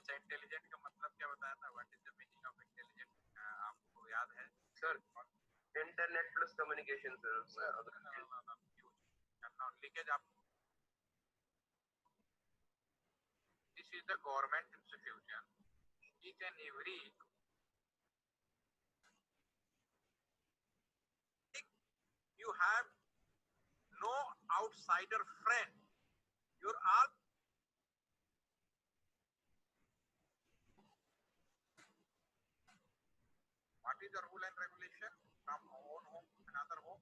अच्छा, इंटेलिजेंट का मतलब क्या बताया था? What is the meaning of intelligent? आपको याद है sir? Internet plus communication sir. Leakage आप, this is the government institution, each and every, you have no outsider friend, you're all what is the rule and regulation from one home to another home,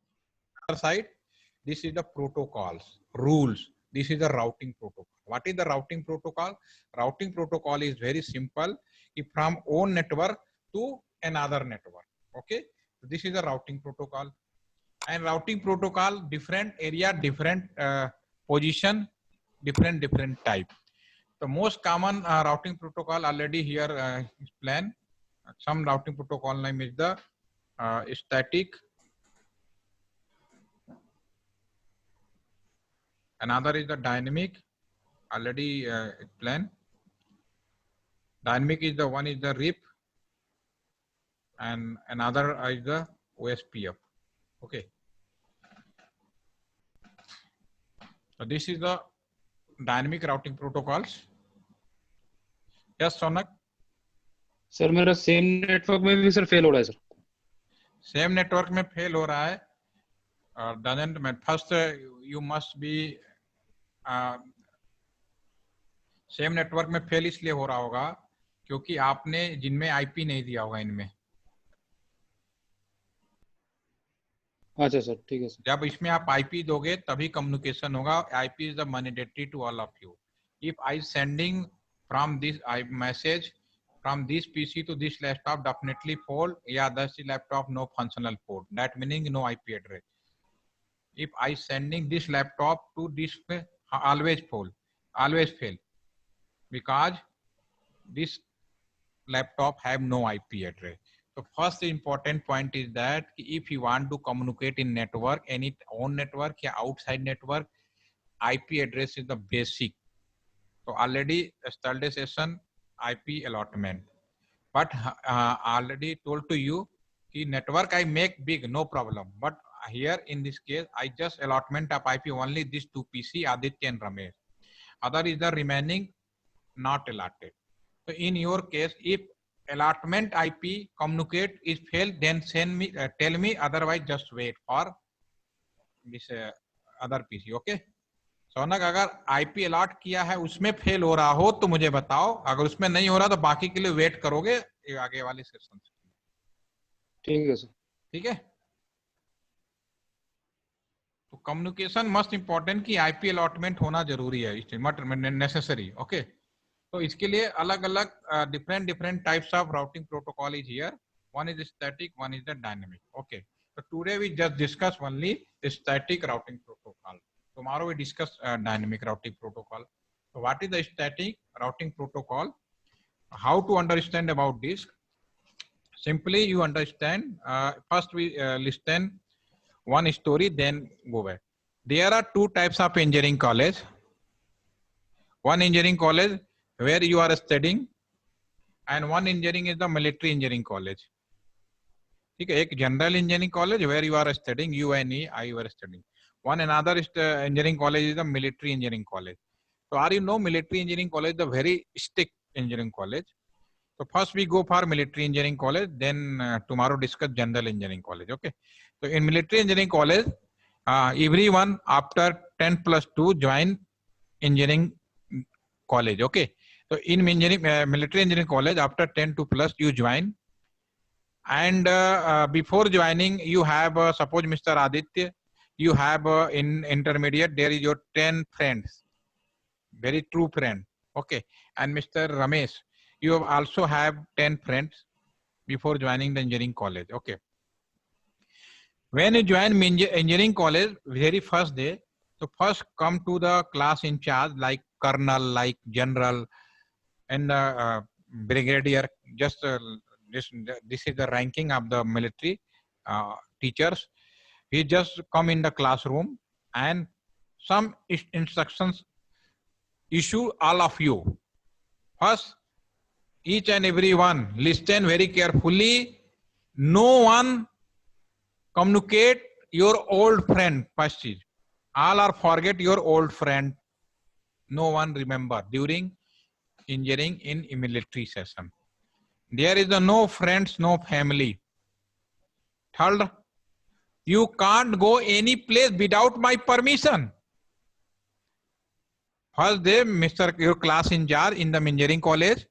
other side. This is the protocols, rules. This is the routing protocol. What is the routing protocol? Routing protocol is very simple. If from one network to another network. Okay. So this is the routing protocol. And routing protocol, different area, different position, different type. The most common routing protocol already here is planned. Some routing protocol name is the static. Another is the dynamic, already planned. Dynamic is the one is the RIP, and another is the OSPF. Okay. So this is the dynamic routing protocols. Yes, Sonak. Sir मेरा same network में भी sir fail हो रहा है sir. Same network में fail हो रहा है। doesn't matter. First you must be same network में फेल इसलिए हो रहा होगा क्योंकि आपने जिनमें आईपी नहीं दिया होगा इनमें। अच्छा सर, ठीक है सर। जब इसमें आप आईपी दोगे तभी कम्युनिकेशन होगा। IP is the mandatory to all of you. If I sending from this I message from this PC to this laptop definitely fault, yeah, that's the laptop no functional port, that meaning no IP address. If I sending this laptop to this, always fail because this laptop have no IP address. So first important point is that if you want to communicate in network, any own network or outside network, IP address is the basic. So already yesterday session IP allotment. But already told to you कि network I make big, no problem. But here in this case, I just allotment of IP only these two PC, Aditya and Ramesh. Other is the remaining not allotted. So in your case, if allotment IP communicate is failed, then send me, tell me. Otherwise, just wait for this other PC. Okay. Shaunak अगर IP allot किया है उसमें fail हो रहा हो तो मुझे बताओ, अगर उसमें नहीं हो रहा तो बाकी के लिए वेट करोगे आगे वाले सेशन। ठीक है सर। ठीक है। तो कम्युनिकेशन मस्ट इंपॉर्टेंट कि आईपी अलॉटमेंट होना जरूरी है, नेसेसरी। ओके। तो इसके लिए अलग अलग different types of routing protocol is here. One is static, one is the dynamic. Okay. So today we just discuss only static routing protocol. Tomorrow we discuss dynamic routing protocol. So what is the static routing protocol? How to understand about this? Simply you understand. First we listen one story, then go back. There are two types of engineering college. One engineering college where you are studying, and one engineering is the military engineering college. ठीक है। एक general engineering college where you are studying, you and I were studying. One another engineering college is the military engineering college. So are you know military engineering college, the very strict engineering college. So first we go for military engineering college, then tomorrow discuss general engineering college. Okay. So in military engineering college, everyone after 10 plus 2 join engineering college. Okay. So in military engineering college after 10 to plus you join. And before joining, you have suppose Mr. Aditya, you have in intermediate there is your 10 friends, very true friend. Okay. And Mr. Ramesh, you have also have 10 friends before joining the engineering college. Okay. When you join engineering college, very first day, so first come to the class in charge like colonel, like general, and brigadier. Just this is the ranking of the military teachers. He just come in the classroom and some instructions issue all of you. First, each and every one, listen very carefully. No one communicate your old friend. First is, all are forget your old friend. No one remember during engineering in military session. There is no friends, no family. Third, you can't go any place without my permission. First day, Mr. Your class in charge in the engineering college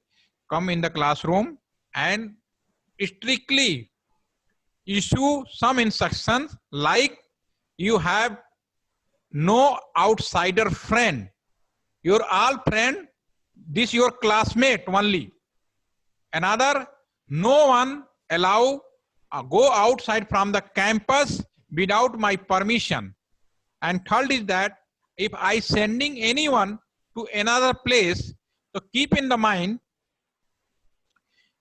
come in the classroom and strictly issue some instructions like you have no outsider friend. Your all friend, this your classmate only. Another, no one allow go outside from the campus without my permission. And third is that if I sending anyone to another place, so keep in the mind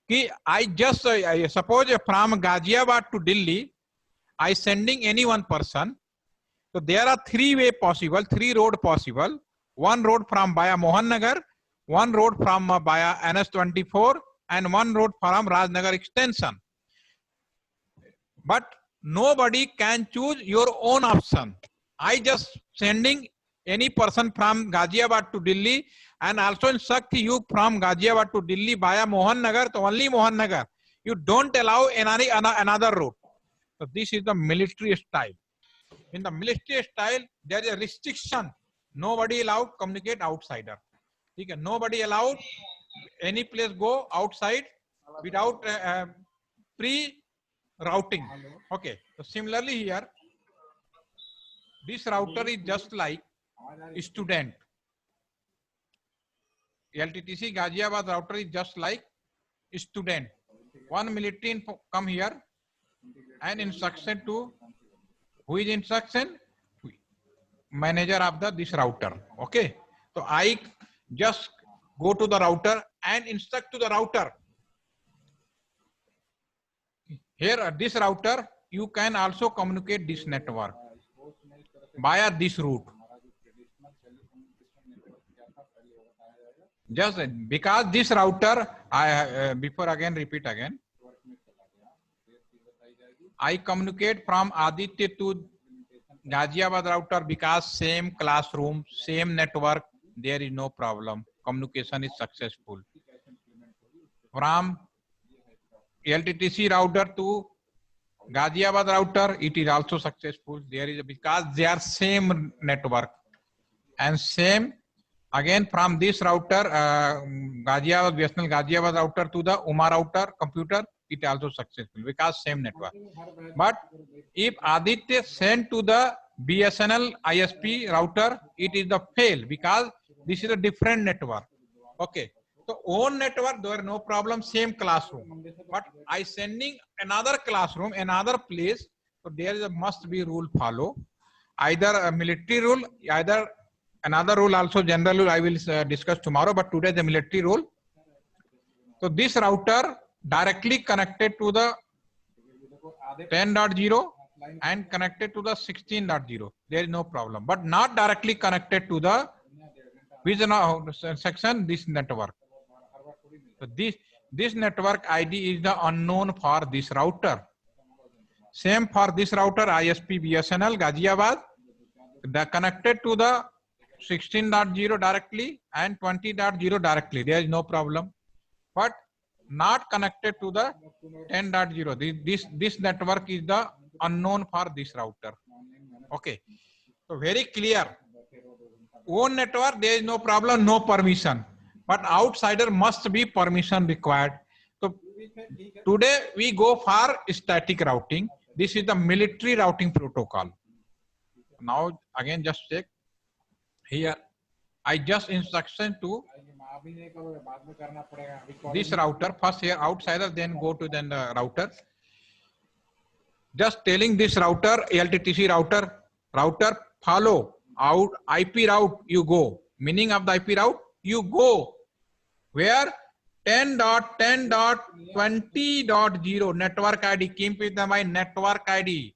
कि I just suppose from Ghaziabad to Delhi, I sending any one person. So there are three way possible, three road possible. One road from via Mohan Nagar, one road from via NS24, and one road from Rajnagar extension. But nobody can choose your own option. I just sending any person from Ghaziabad to Delhi and also instruct you from Ghaziabad to Delhi via Mohan Nagar, to only Mohan Nagar. You don't allow any another route. So this is the military style. In the military style, there is a restriction. Nobody allowed communicate outsider. Okay? Nobody allowed any place go outside without pre-routing. Okay. So similarly here, this router is just like student. LTTC Ghaziabad router is just like student. One military info come here and instruction to who is instruction? Manager of this router. Okay. So I just go to the router and instruct to the router. Here this router, you can also communicate this network via this route. Just because this router, before again repeat again, I communicate from Aditya to Ghaziabad router because same classroom, same network, there is no problem. Communication is successful. From LTTC router to Ghaziabad router, it is also successful. There is because they are same network and same. Again, from this router, Ghaziabad, BSNL Ghaziabad router to the UMA router computer, it also successful because same network. But if Aditya sent to the BSNL ISP router, it is the fail because this is a different network. Okay. So own network, there are no problem, same classroom. But I sending another classroom, another place, so there is a must be rule follow. Either a military rule, either another rule also general rule I will discuss tomorrow, but today the military rule. So this router directly connected to the 10.0 and connected to the 16.0. There is no problem, but not directly connected to the vision section, this network. So this network ID is the unknown for this router. Same for this router ISP BSNL Ghaziabad, the connected to the 16.0 directly and 20.0 directly. There is no problem, but not connected to the 10.0. This network is the unknown for this router. Okay. So very clear. Own network, there is no problem, no permission. But outsider must be permission required. So today we go for static routing. This is the military routing protocol. Now again just check. Here I just instruction to this router. First here outsider, then go to then the router. Just telling this router, LTTC router follow out IP route, you go. Meaning of the IP route, you go where 10.10.20.0 network ID. Keep with my network ID.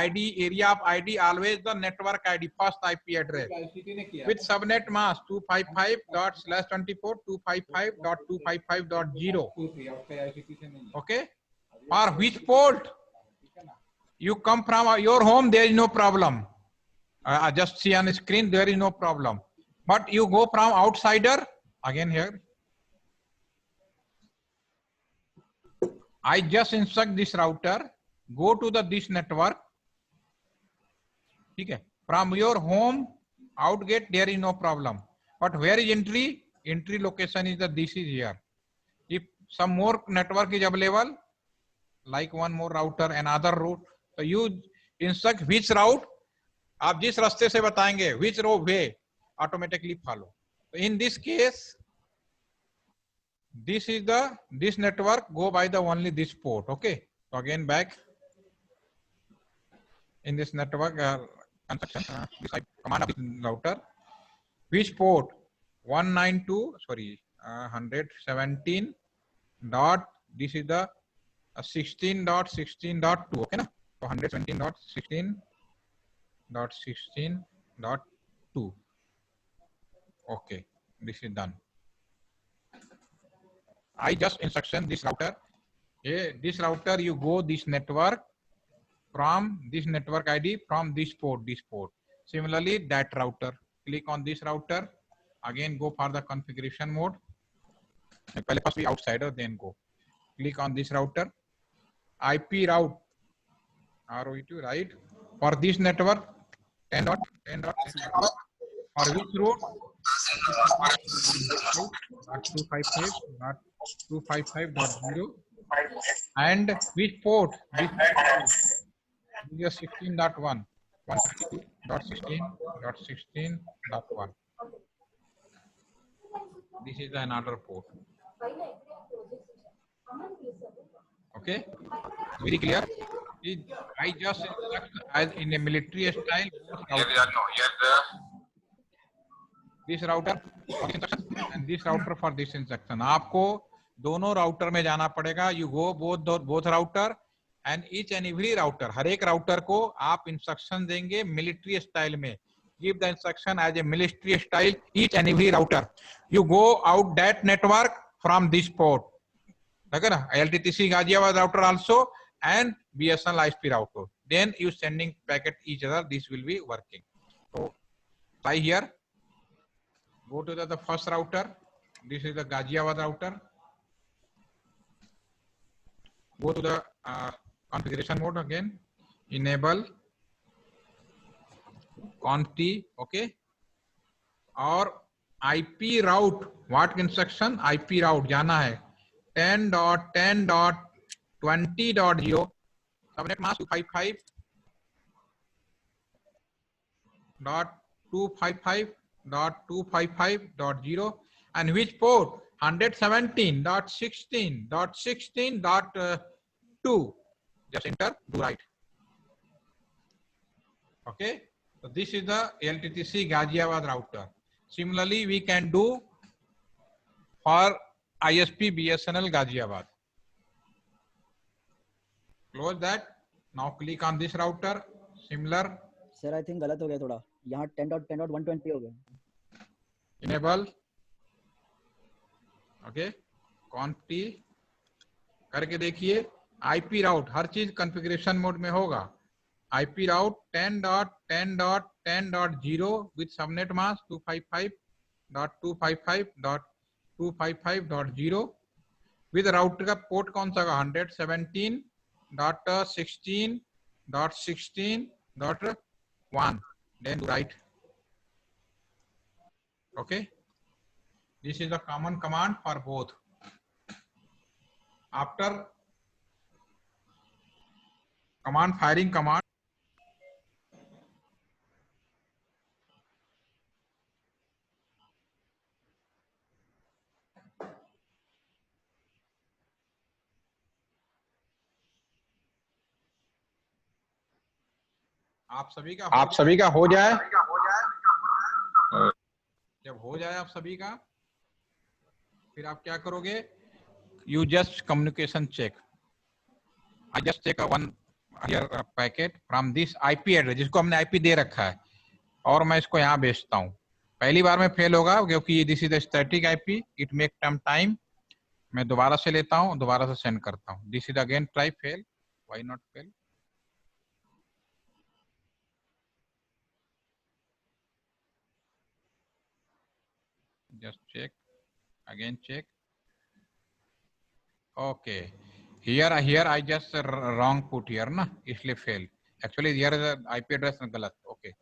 ID, area of ID, always the network ID, first IP address. With subnet mask 255./24 255.255.0. Okay. For which port you come from your home, there is no problem. Just see on the screen, there is no problem. But you go from outsider, again here. I just instruct this router, go to this network. Okay. From your home, out gate, there is no problem. But where is entry? Entry location is this is here. If some more network is available, like one more router, another route, so you instruct which route, आप जिस रास्ते से बताएंगे, which way, automatically follow. So in this case, this network go by the only this port. Okay. So again back in this network construction, this command of this router, which port 117 dot, this is the 16.16.2. okay na? So 117.16.16.2. okay, this is done. I just instruction this router. This router, you go this network from this network ID from this port. Similarly, that router, click on this router. Again, go for the configuration mode. First be outsider, then go. Click on this router. IP route, ROE2, right? For this network, 10.10. For which route? 255.0. And which port? This is 16.1. 162.16.16.1. This is another port. Okay, very clear. I just instruct as in a military style. This router for this instruction and this router for this instruction. आपको दोनों router में जाना पड़ेगा. You go both router and each and every router. हर एक router को आप instruction देंगे military style में. Give the instruction as a military style. Each and every router. You go out that network from this port. Okay na? LTTC Ghaziabad router also and BSNL ISP router. Then you sending packet each other. This will be working. So try here. Go to the first router. This is the Ghaziabad router. Go to the configuration mode again. Enable conft, okay. और IP route, what instruction? IP route जाना है 10.10.20.0 subnet mask 255.255.255.0 and which port? 117.16.16.2. Just enter, do right. Okay, so this is the LTTC Ghaziabad router. Similarly, we can do for ISP BSNL Ghaziabad. Close that. Now click on this router. Similar. Sir, I think गलत हो गया थोड़ा. यहाँ 10.10.120 हो गया. Enable. Okay. conft करके देखिए. IP route हर चीज कॉन्फ़िगरेशन मोड में होगा. IP route 10.10.10.0 with subnet mask 255.255.255.0 with router का पोर्ट कौन सा होगा? 117.16.16.1. Then do right. Okay. This is the common command for both. After command firing command, आप सभी का हो जाए. जब हो जाए आप सभी का, फिर आप क्या करोगे? You just communication check. I just check one here packet from this IP address, जिसको हमने आईपी दे रखा है, और मैं इसको यहाँ भेजता हूँ। पहली बार में फेल होगा क्योंकि this is the static IP, it make time. मैं दोबारा से लेता हूँ, दोबारा से सेंड करता हूँ। This is again try fail, why not fail? Just check, again check. Okay, here I just wrong put here ना, इसलिए fail. Actually here is a IP address गलत. Okay,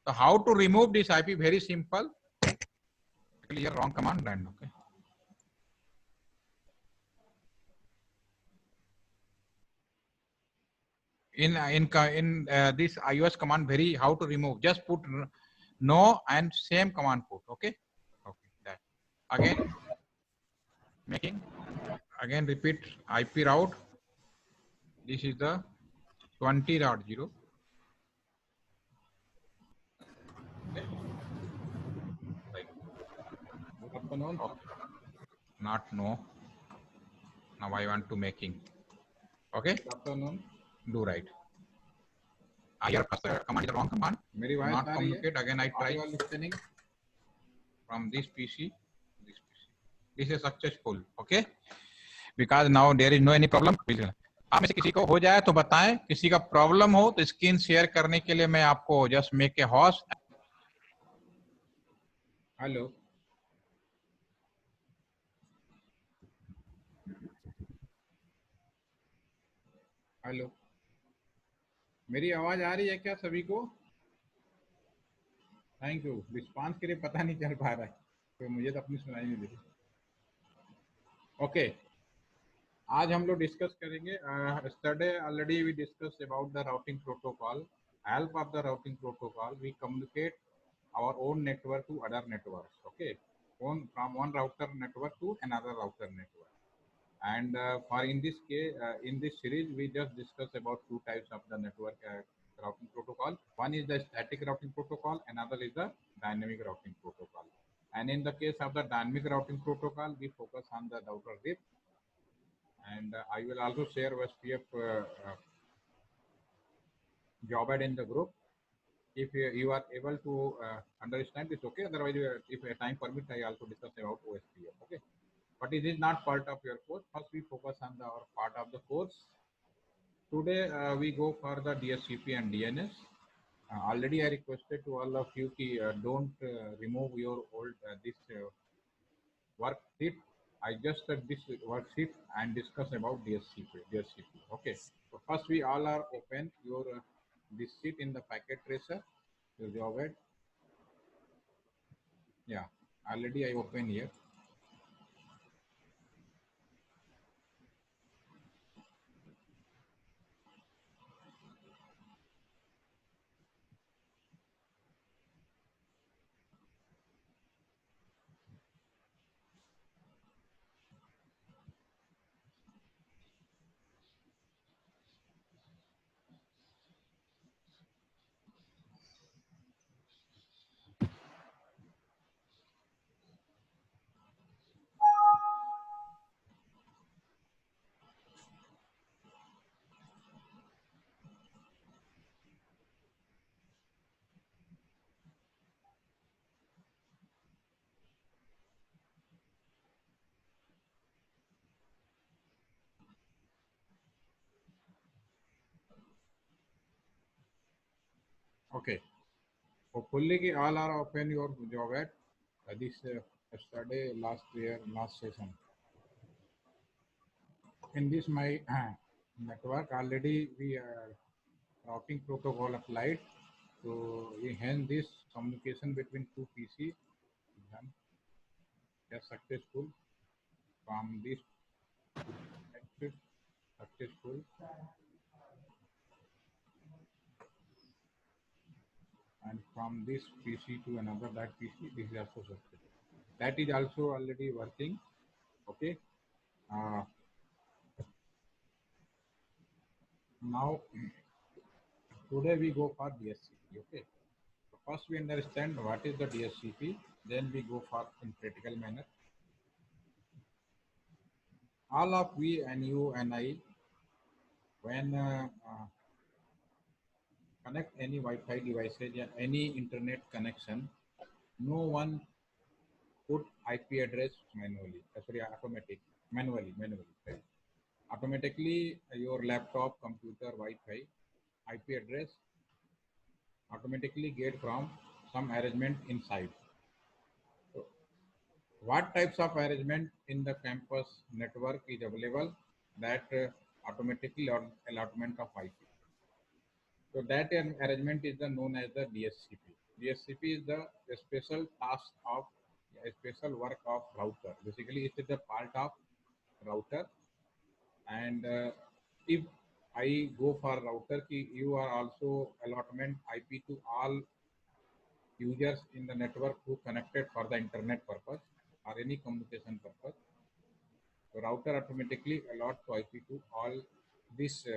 so how to remove this IP? Very simple. Actually here wrong command ran. Okay, in this iOS command, very how to remove, just put no and same command put. Okay, okay, that again making, again repeat IP route. This is the 20.0. Okay. Right. Good afternoon. Okay. Not no. Now I want to making. Okay. Good afternoon. Do right. Here first command is the wrong command. Not communicate. Again I try listening from this PC. This PC. This is successful. Okay. Because now there is no any problem. आप में से किसी को हो जाए तो बताएं, किसी का प्रॉब्लम हो तो स्क्रीन शेयर करने के लिए मैं आपको just make a host. Hello, hello, मेरी आवाज आ रही है क्या सभी को? Thank you. रिस्पांस के लिए पता नहीं चल पा रहा है, तो मुझे तो अपनी सुनाई नहीं दे रही। ओके, आज हम लोग डिस्कस करेंगे, yesterday already we discussed about the routing protocol. Help of the routing protocol, we communicate our own network to other networks. Okay, from one router network to another router network. And for in this case, in this series, we just discussed about two types of the network routing protocol. One is the static routing protocol, another is the dynamic routing protocol. And in the case of the dynamic routing protocol, we focus on the router RIP. And I will also share SPF job ad in the group. If you are able to understand this, okay. Otherwise, if time permits, I also discuss about OSPF. Okay. But it is not part of your course. First, we focus on our part of the course. Today, we go for the DSCP and DNS. Already, I requested to all of you to don't remove your old this worksheet. I just this worksheet and discuss about DSCP. Okay. So first, we all are open your this sheet in the packet tracer. Your job ad. Yeah. Already, I open here. Okay. Hopefully, all are open your job at this yesterday, last year, last session. In this my network already we routing protocol applied. So hence this communication between two PC done just successful from this successful. And from this PC to another that PC, this is also successful. That is also already working. Okay. Now today we go for DSCP. Okay. So first we understand what is the DSCP. Then we go for in practical manner. All of we and you and I, when connect any Wi-Fi devices or any internet connection, no one put IP address manually. Sorry, manually. Right? Automatically, your laptop, computer, Wi-Fi IP address automatically get from some arrangement inside. So, what types of arrangement in the campus network is available? That automatically allotment of IP. So that arrangement is the known as the DSCP. DSCP is the special task of a special work of router. Basically, it is a part of router. And if I go for router, you are also allotment IP to all users in the network who connected for the internet purpose or any communication purpose. So router automatically allots IP to all this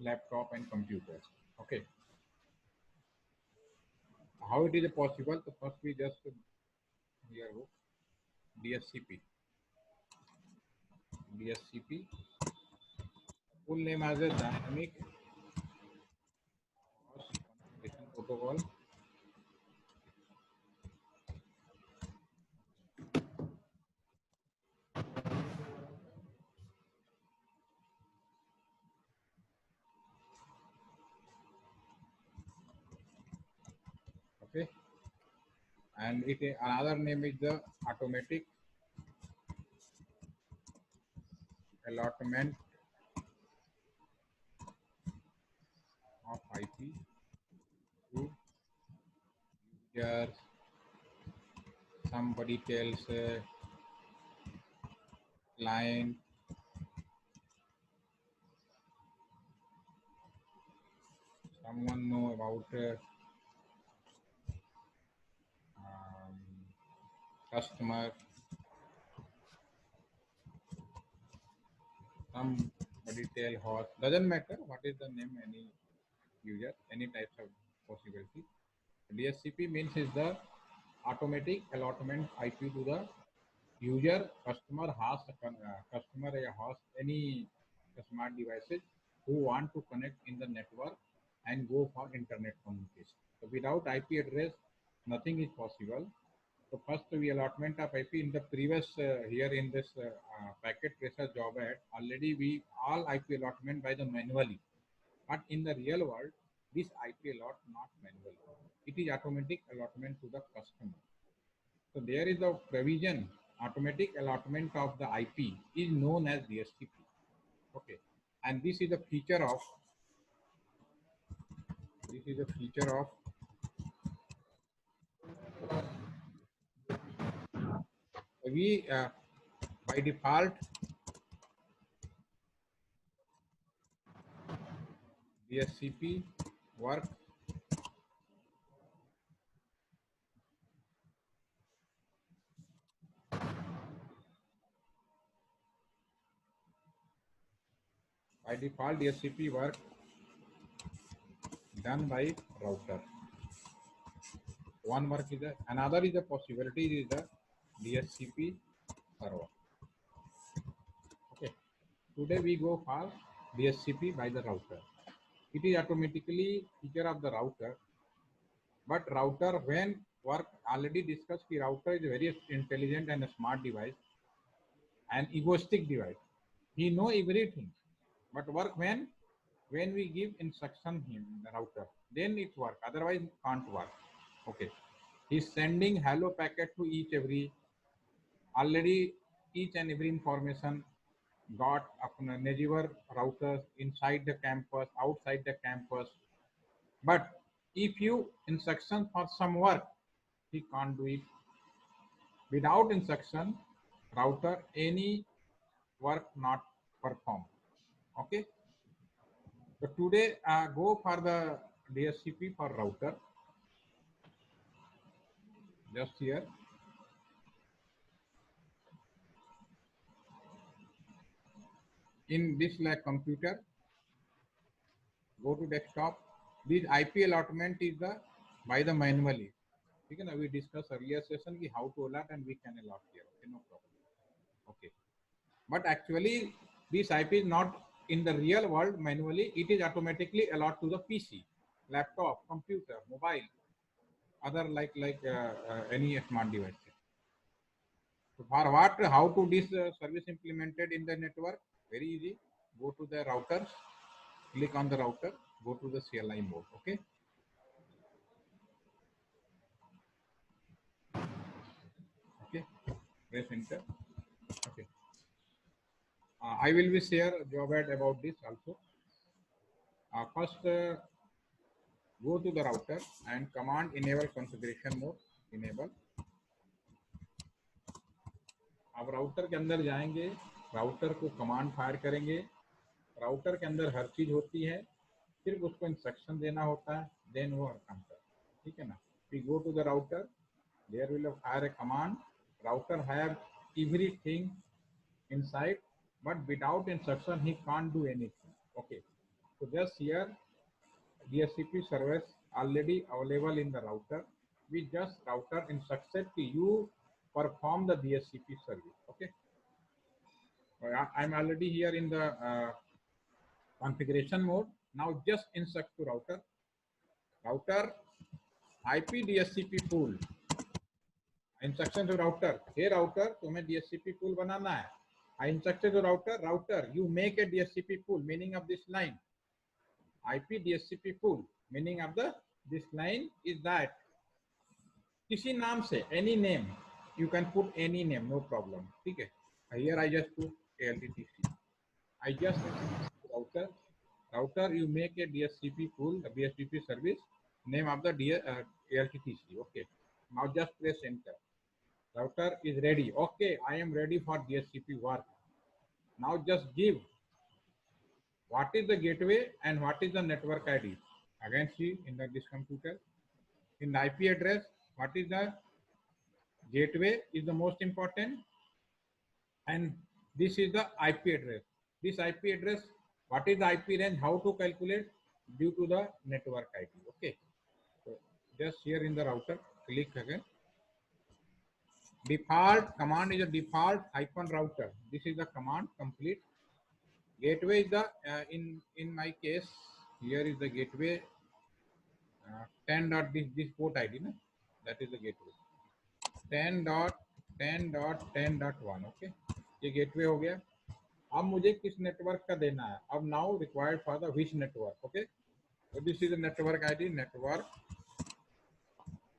laptop and computers. Okay. How it is possible? So first we just here go DSCP. DSCP full name as a dynamic host communication protocol. Okay, and another name is the automatic allotment of IP to users. Somebody tells client, someone know about customer, somebody tell host, doesn't matter what is the name, any user, any types of possibility. DSCP means is the automatic allotment IP to the user, customer, host, customer, a host, any smart devices who want to connect in the network and go for internet communication. So without IP address, nothing is possible. So first we allotment of IP in the previous here in this packet tracer job ad, already we all IP allotment by the manually, but in the real world, this IP allot not manually. It is automatic allotment to the customer. So there is a provision, automatic allotment of the IP is known as DSCP. Okay, and this is a feature of we by default DSCP work by default DSCP work done by router. One work is another is a possibility is the DSCP server. Okay, today we go for DSCP by the router. It is automatically feature of the router, but router when work already discussed, the router is a very intelligent and a smart device, an egoistic device. He know everything, but work when we give instruction him the router, then it work. Otherwise, it can't work. Okay, he's sending hello packet to every already each and every information got अपना neighbor routers inside the campus, outside the campus. But if you instruction for some work, he can't do it. Without instruction, router any work not perform. Okay. So today go for the DSCP for router. Just here. In this like computer, go to desktop. This IP allotment is the by the manually. Okay, now we discussed earlier session ki how to allot and we can allot here. Okay, no problem. Okay, but actually this IP is not in the real world manually. It is automatically allot to the PC. laptop, computer, mobile, other like any smart device. So for what, how to this service implemented in the network? Very easy. Go to the routers, click on the router, go to the CLI mode. Okay. Okay. Press enter. Okay. I will be share job ad about this also. First, go to the router and command enable configuration mode. Enable. अब router के अंदर जाएंगे, router को command fire करेंगे, router के अंदर हर चीज होती है, सिर्फ उसको इंस्ट्रक्शन देना होता है, देन वो काम कर, ठीक है ना. We go to the router, there will fire a command, router have everything inside, but without instruction he can't do anything. Okay, so just here DHCP service already available in the router. We just router instructed to you perform the DHCP service. Okay, I'm already here in the configuration mode. Now just instruct to router IP DHCP pool. Instruction to router, hey router तुम्हें DHCP pool बनाना है. I instructed to router you make a DHCP pool. Meaning of this line, IP DHCP pool, meaning of this line is that किसी नाम से, any name, you can put any name, no problem. ठीक है. Here I just put ALTTC. I just router you make a DHCP pool, a DHCP service, name of the ALTTC. Okay. Now just press enter. Router is ready. Okay, I am ready for DHCP work. Now just give what is the gateway and what is the network ID. Again, see in this computer, in the IP address, what is the gateway is the most important, and this is the IP address. This IP address, what is the IP range, how to calculate due to the network ID. Okay, so just here in the router, click again. Default command is a default -router. This is the command complete. Gateway is the in my case here is the gateway 10 dot this port ID na? That is the gateway 10.10.10.1. okay, ये gateway हो गया. अब मुझे किस network का देना है, अब now required for the which network. Okay, so this is the network ID, network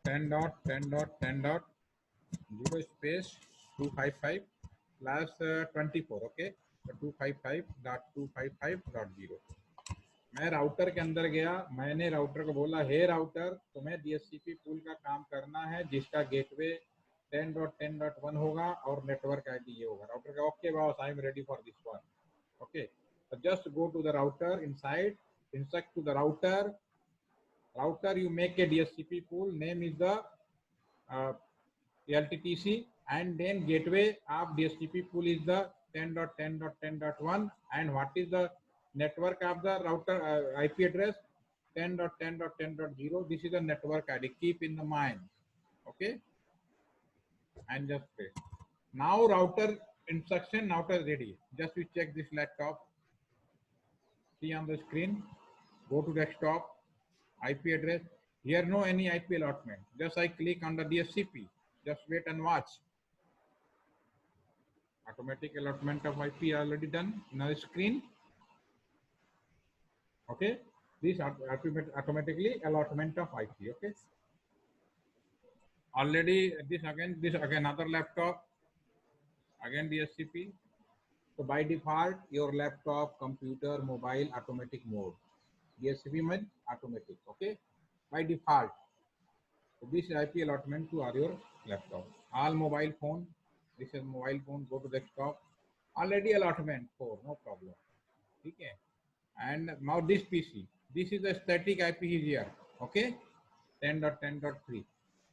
10.10.10.0 space 255 plus 24. okay, so 255.255.0. मैं राउटर के अंदर गया, मैंने राउटर को बोला हे राउटर तुम्हें DHCP पूल का काम करना है जिसका गेटवे 10.10.1 होगा और नेटवर्क आईडी ये होगा. राउटर का okay boss, I am ready for this one. Okay, just go to the router inside, instruct to the router you make a DHCP pool, name is the LTTC, and then gateway of DHCP pool is the 10.10.10.1, and what is the network of the router IP address 10.10.10.0. this is the network ID, keep in the mind. Okay, and just press. Now router instruction, router ready. Just we check this laptop, see on the screen, go to desktop, IP address. Here no any IP allotment. Just I click on the DHCP. Just wait and watch. Automatic allotment of IP already done in our screen. Okay, this automatically allotment of IP. Okay, already this again other laptop, again DHCP. So by default your laptop, computer, mobile automatic mode. DHCP means automatic. Okay, by default. So this IP allotment to your laptop. All mobile phone, this is mobile phone, go to desktop, already allotment 4, no problem. Okay, and now this PC, this is the static IP here. Okay, 10.10.3.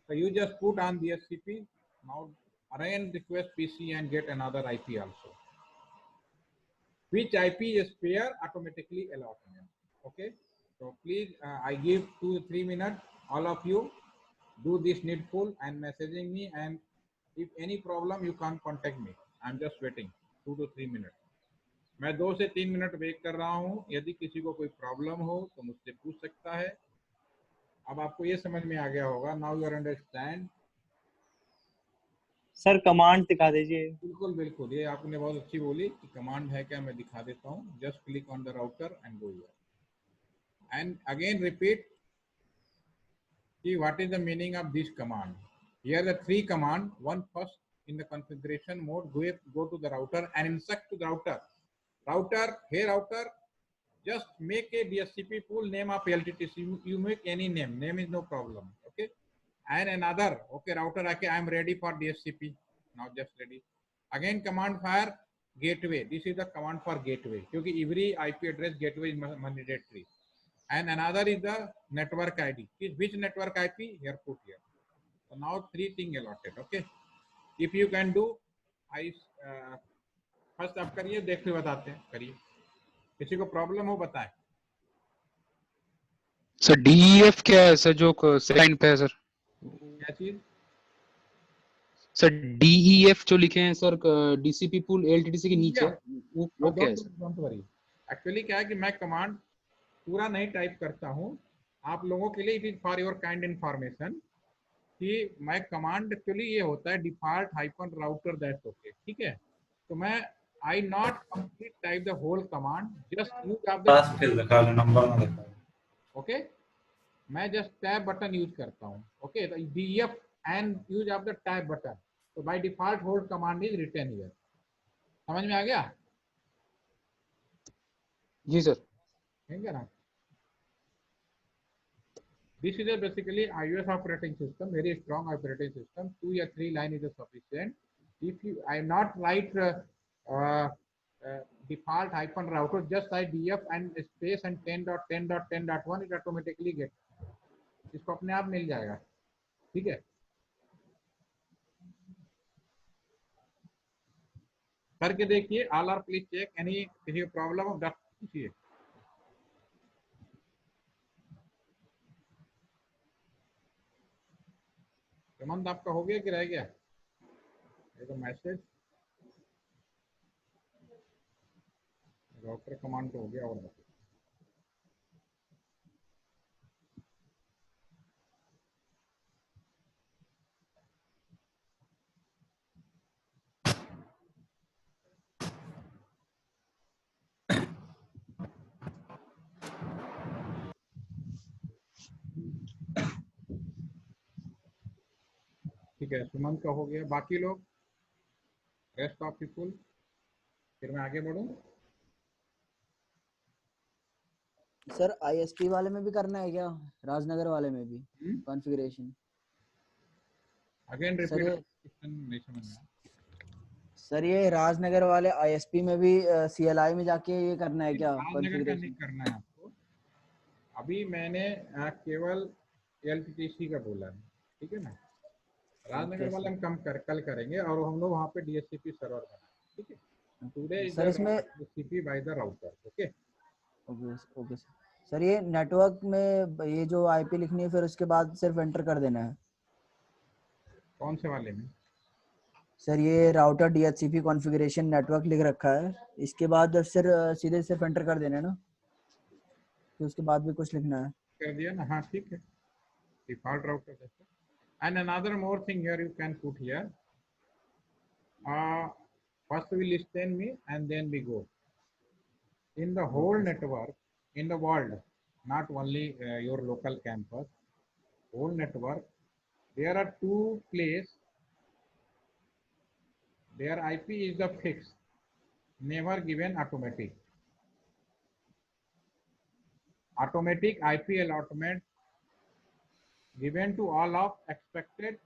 so you just put on DHCP. Now again request PC and get another IP also. Which IP is pair automatically allotment. Okay, so please I give 2 to 3 minutes, all of you do this needful and messaging me, and if any problem you can contact me. I'm just waiting 2 to 3 minutes. मैं 2 से 3 minute wait कर रहा हूँ. यदि किसी को कोई problem हो तो मुझसे पूछ सकता है. अब आपको ये समझ में आ गया होगा, now you understand. Sir command दिखा दीजिए। बिल्कुल बिल्कुल, ये आपने बहुत अच्छी बोली कि कमांड है क्या, मैं दिखा देता हूँ। Just click on the router and go here and again repeat कि what is the meaning of this command. Here are the three command. One first in the configuration mode, go to the router and instruct to the router. Router, hey router, just make a DHCP pool name of LTTC. You make any name. Name is no problem. Okay. And another, okay, router, okay, I am ready for DHCP. Now just ready. Again, command for gateway. This is the command for gateway. Because every IP address gateway is mandatory. And another is the network ID. Which network IP? Here put here. So now three things allotted. Okay. If you can do, I first आप करिए, देख के बताते हैं, करिए। किसी को problem हो बताएं। सर DEF क्या है सर, जो सेकंड पे है सर? क्या चीज? सर DEF जो लिखे हैं सर DCP पूल LTTC के नीचे, वो क्या है सर? Don't worry. एक्चुअली क्या है कि मैं कमांड पूरा नहीं टाइप करता हूँ, आप लोगों के लिए it is for your kind information कि मैं कमांड एक्चुअली ये होता है default hyphen router that's okay, ठीक है। तो मैं I not complete type the whole command, just use of the okay, मैं जस्ट टैब बटन यूज करता हूँ। ओके, तो DEF and use of the tab button, तो by default hold command is written here. समझ में आ गया? जी सर। ठीक है ना? This is a basically iOS operating system, very strong operating system. 2 or 3 line is sufficient. If you, I not write default hyphen router, just type DF and space and 10.10.10.1, it automatically get. इसको अपने आप मिल जाएगा, ठीक है। करके देखिए, all are please check, any किसी को प्रॉब्लम हो पूछिए। हेमंत आपका हो गया कि रह गया? ये तो मैसेज राउटर कमांड तो हो गया, और ठीक है। सुमंत का हो गया, बाकी लोग रेस्ट ऑफ पीपुल, फिर मैं आगे बढ़ूं। सर ISP वाले में भी करना है क्या, राजनगर वाले में भी कॉन्फ़िगरेशन? अगेन रिपीट, नहीं समझ में। सर ये राजनगर वाले ISP में भी CLI में जाके ये करना है क्या कॉन्फ़िगरेशन? नहीं करना है आपको, अभी मैंने केवल LTTC का बोला है, ठीक है ना। राजनगर वाले हम कल करेंगे, और हम लोग वहाँ पे DHCP सर्वर बनाए, ठीक है। टुडे इज सर इसमें DHCP by the router. Okay okay sir, ये नेटवर्क में ये जो IP लिखनी है, फिर उसके बाद सिर्फ एंटर कर देना है? कौन से वाले में? सर ये राउटर DHCP कॉन्फ़िगरेशन नेटवर्क लिख रखा है, इसके बाद सर सीधे सिर्फ एंटर कर देना है ना, फिर उसके बाद भी कुछ लिखना है? कर दिया ना, हाँ ठीक है, डिफॉल्ट राउटर जैसे। And another more thing here you can put here, first we listen me and then we go. In the whole network in the world, not only your local campus, whole network, there are two places, their IP is the fixed, never given automatic. Automatic IP allotment given to all of expected,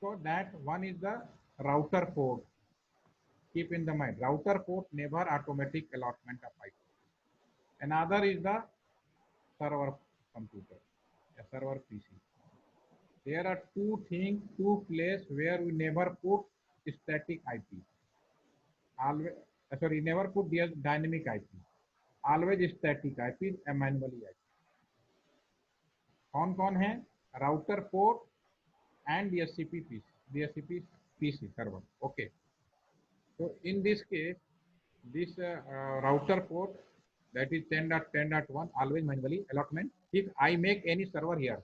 so that one is the router port. Keep in the mind, router port never automatic allotment of IP. Another is the server computer, a server PC. There are two things, two places where we never put static IP. Always, sorry, never put dynamic IP. Always static IP and manually IP. कौन है? Router port and DHCP PC server. Okay. So in this case, this router port, that is 10.10.1, always manually allotment. If I make any server here,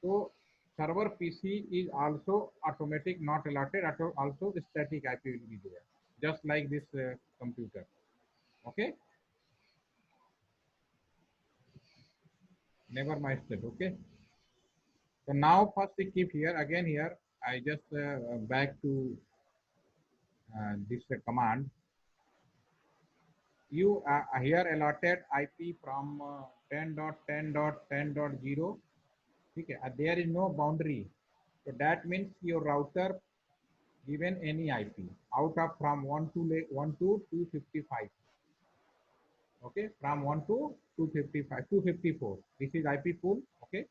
So server PC is also automatic, not allotted. Also static IP will be there, just like this computer. Okay. Never minded. Okay. So now first we keep here again here. I just back to this command. You here allotted IP from 10.10.10.0. Okay, there is no boundary. So that means your router given any IP out of from 1 to 255. Okay, from 1 to 255, 254. This is IP pool. Okay,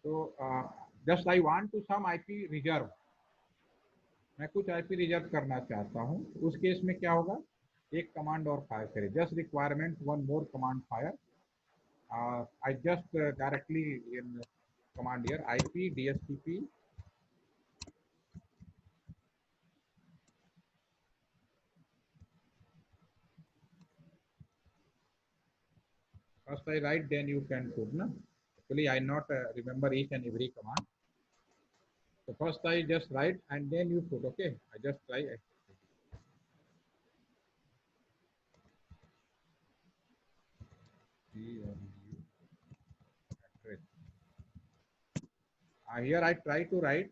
so just I want to some IP reserve. मैं कुछ IP reserve करना चाहता हूँ, उस case में क्या होगा, एक कमांड और फायर करें, just requirement one more command fire. I just directly in command here IP DSCP first I write, then you can put. No, actually I not remember each and every command. So first I just write and then you put. Okay, I just try. Here I try to write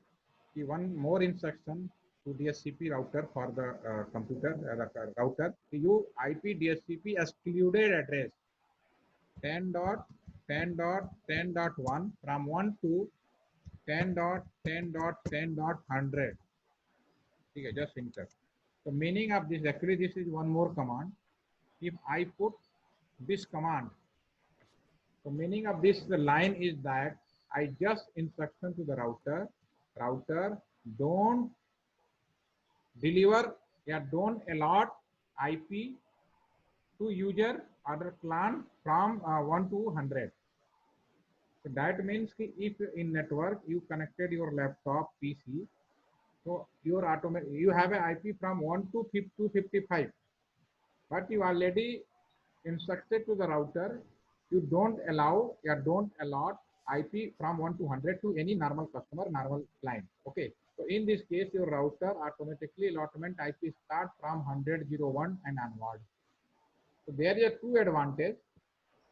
one more instruction to DSCP router for the computer router. You IP DSCP excluded address 10.10.10.1 from 1 to 10.10.10.100. Okay, just enter. So meaning of this, actually this is one more command. If I put this command, so meaning of this the line is that I just instruction to the router don't deliver, yeah, don't allot IP to user order clan from 1 to 100. So that means if in network you connected your laptop PC, so your automatic you have an IP from 1 to 255, but you already instructed to the router you don't allow, yeah, don't allot IP from 1 to 100 to any normal customer, normal client. Okay, so in this case your router automatically allotment IP start from 100.01 and onward. So there are two advantages.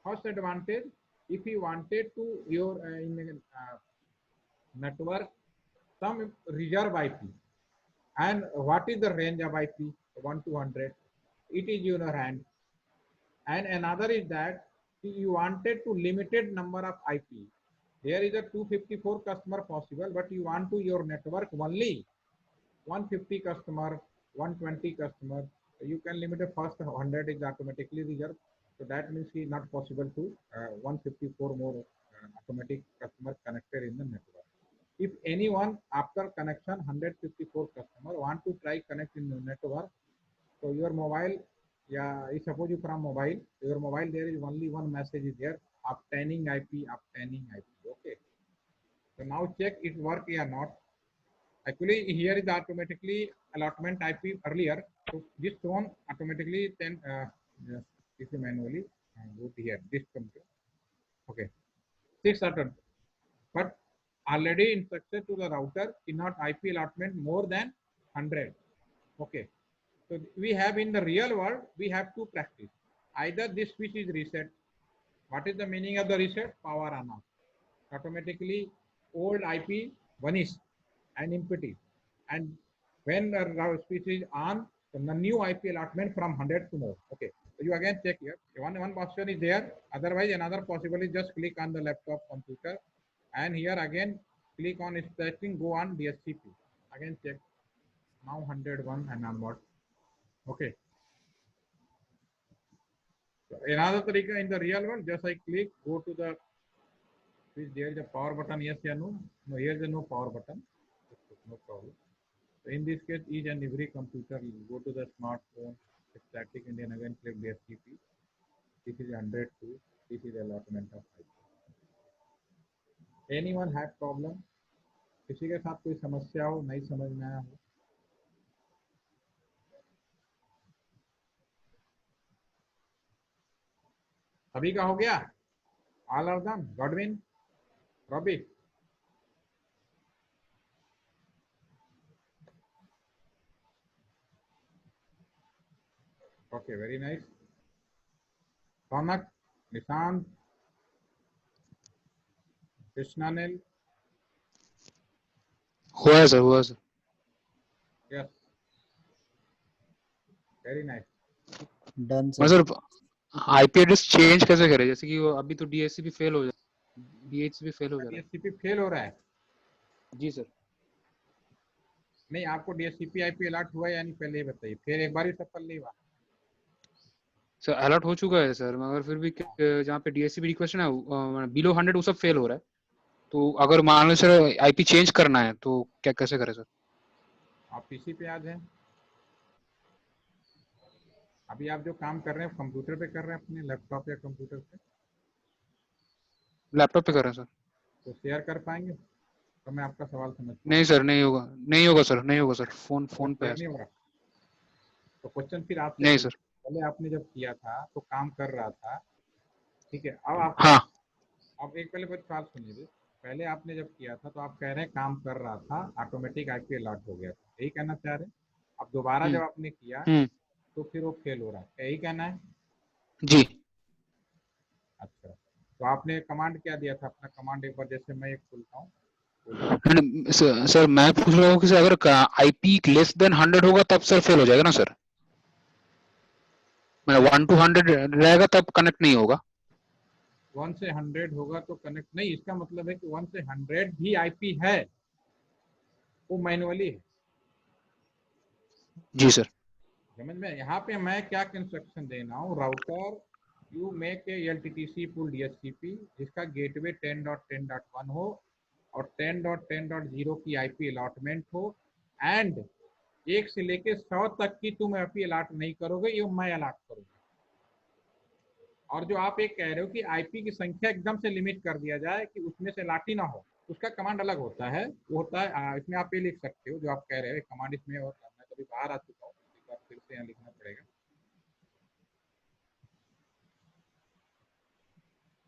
First advantage, if you wanted to your in network some reserve IP, and what is the range of IP 1 to 100, it is in your hand. And another is that you wanted to limited number of IP. There is a 254 customer possible, but you want to your network only 150 customer, 120 customer. You can limit the first 100 is automatically reserved. So that means it's not possible to 154 more automatic customer connected in the network. If anyone after connection 154 customer want to try connect in the network, so your mobile, yeah, suppose you from mobile, your mobile there is only one message is there, obtaining IP, obtaining IP. Okay. So now check it work or not. Actually here is automatically allotment IP earlier. So this one automatically then this is manually go to here. This computer. Okay. 6 auto. But already instructed to the router in not IP allotment more than 100. Okay. So we have in the real world, we have two practice. Either this switch is reset. What is the meaning of the reset? Power on off. Automatically old IP vanish and empty. And when the switch is on, the new IP allotment from 100 to more. Okay. So you again check here. One option is there. Otherwise, another possible is just click on the laptop computer. And here again, click on setting, go on DSCP. Again check. Now 101 and onward. Okay. So another tarika in the real world, just I click, go to the switch, there is a power button, yes or no? No, here is no power button. No problem. So in this case, each and every computer, you go to the smartphone, static, and then again click DSCP. This is 102. This is allotment of IP. Anyone have problem? किसी के साथ कोई समस्या हो, नहीं समझ में आया हो? सभी का हो गया? All of them? Godwin? Robbie? Okay, very nice. कौनक, निशांत, कृष्णानिल, हुआ है सर, हुआ है sir. Yes, very nice. Done मैं sir. Sir IP address change कैसे करें? जैसे कि वो अभी तो डीएचसीपी फेल हो जा डीएचसीपी फेल हो जा रहा डीएचसीपी फेल हो रहा है? है। जी सर। नहीं, आपको डीएचसीपी आईपी अलर्ट हुआ है या नहीं, पहले ये बताइए, फिर एक बार ही सफल नहीं हुआ। सर अलर्ट हो चुका है सर, मगर फिर भी जहाँ पे डीएचसीपी रिक्वेस्ट है ना, बिलो 100 वो सब फेल हो रहा है। तो अगर मान लो सर आईपी चेंज करना है तो क्या कैसे करें सर? आप पीसी पे आज हैं? अभी आप जो काम कर रहे हैं कंप्यूटर पे कर रहे हैं, अपने लैपटॉप या कंप्यूटर पे? लैपटॉप पे कर रहे हैं सर। तो शेयर कर पाएंगे? तो मैं आपका सवाल समझ पाऊँ। नहीं सर, नहीं होगा, नहीं होगा सर, नहीं होगा सर, फोन अगर फोन पे है शेयर नहीं सर। हो रहा तो क्वेश्चन फिर आपसे नहीं पूछ, सर। पहले आपने जब किया था तो काम कर रहा था, ठीक है? अब आपको, हाँ। अब एक पहले सवाल सुनिए। पहले आपने जब किया था तो आप कह रहे हैं काम कर रहा था, ऑटोमेटिक आईपी अलर्ट हो गया था, यही कहना चाह रहे हैं? अब दोबारा हम्म। जब आपने किया हम्म। तो फिर वो फेल हो रहा है, यही कहना है? जी। अच्छा, तो आपने कमांड क्या दिया था अपना? कमांड एक बार जैसे मैं एक खुलता हूँ, बोलिए। सर मैं पूछ रहा हूँ कि सर अगर आईपी लेस देन 100 होगा तब सर फेल हो जाएगा ना सर? मतलब 1 to 100 रहेगा तब कनेक्ट नहीं होगा? 1 से 100 होगा तो कनेक्ट नहीं, इसका मतलब है कि 1 से 100 भी आईपी है, वो मैनुअली है। जी सर। समझ में? यहाँ पे मैं क्या इंस्ट्रक्शन देना हूँ, router you make a LTTC pool DHCP जिसका गेटवे 10.10.1 हो और 10.10.0 की आईपी अलॉटमेंट हो, एंड 1 से लेके 100 तक की तुम आईपी अलॉट नहीं करोगे, ये मैं अलॉट करूंगा। और जो आप एक कह रहे हो कि आईपी की संख्या एकदम से लिमिट कर दिया जाए कि उसमें से अलॉट ही ना हो, उसका कमांड अलग होता है, वो होता है इसमें आप ये लिख सकते हो जो आप कह रहे हो, कमांड इसमें, और मैं कभी बाहर आ चुका हूँ, एक बार फिर से यहाँ लिखना पड़ेगा,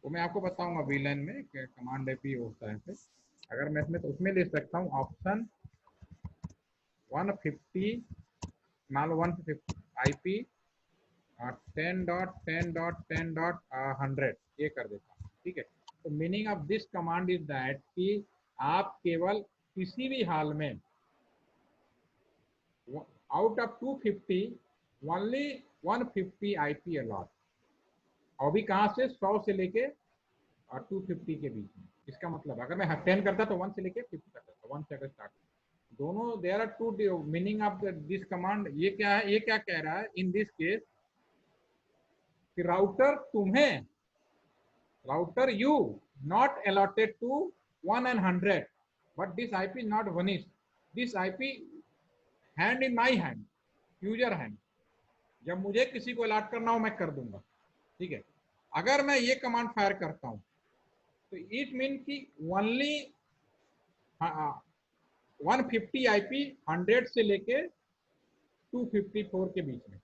वो मैं आपको बताऊंगा वीलन में कमांड भी होता है। फिर अगर मैं इसमें, तो उसमें लिख सकता हूँ ऑप्शन 150, मान लो 150 आईपी 10.10.10.100 ये कर देता हूँ, ठीक है? तो meaning of this command is that कि आप केवल किसी भी हाल में out of 250 only 150 IP allot, और भी कहाँ से 100 से लेके और 250 के बीच में। इसका मतलब अगर मैं 10 करता तो 1 से लेके 50 तक करता, 1 से अगर स्टार्ट दोनों, there are two meaning of this command. ये क्या है, ये क्या कह रहा है इन दिस केस कि राउटर तुम्हें, router you not allotted to 1 and 100, but this IP is not vanished, this IP hand in my hand, user hand, जब मुझे किसी को अलॉट करना हो मैं कर दूंगा, ठीक है? अगर मैं ये कमांड फायर करता हूं तो इट मीन कि ओनली 150 आईपी 100 से लेके 254 के बीच में,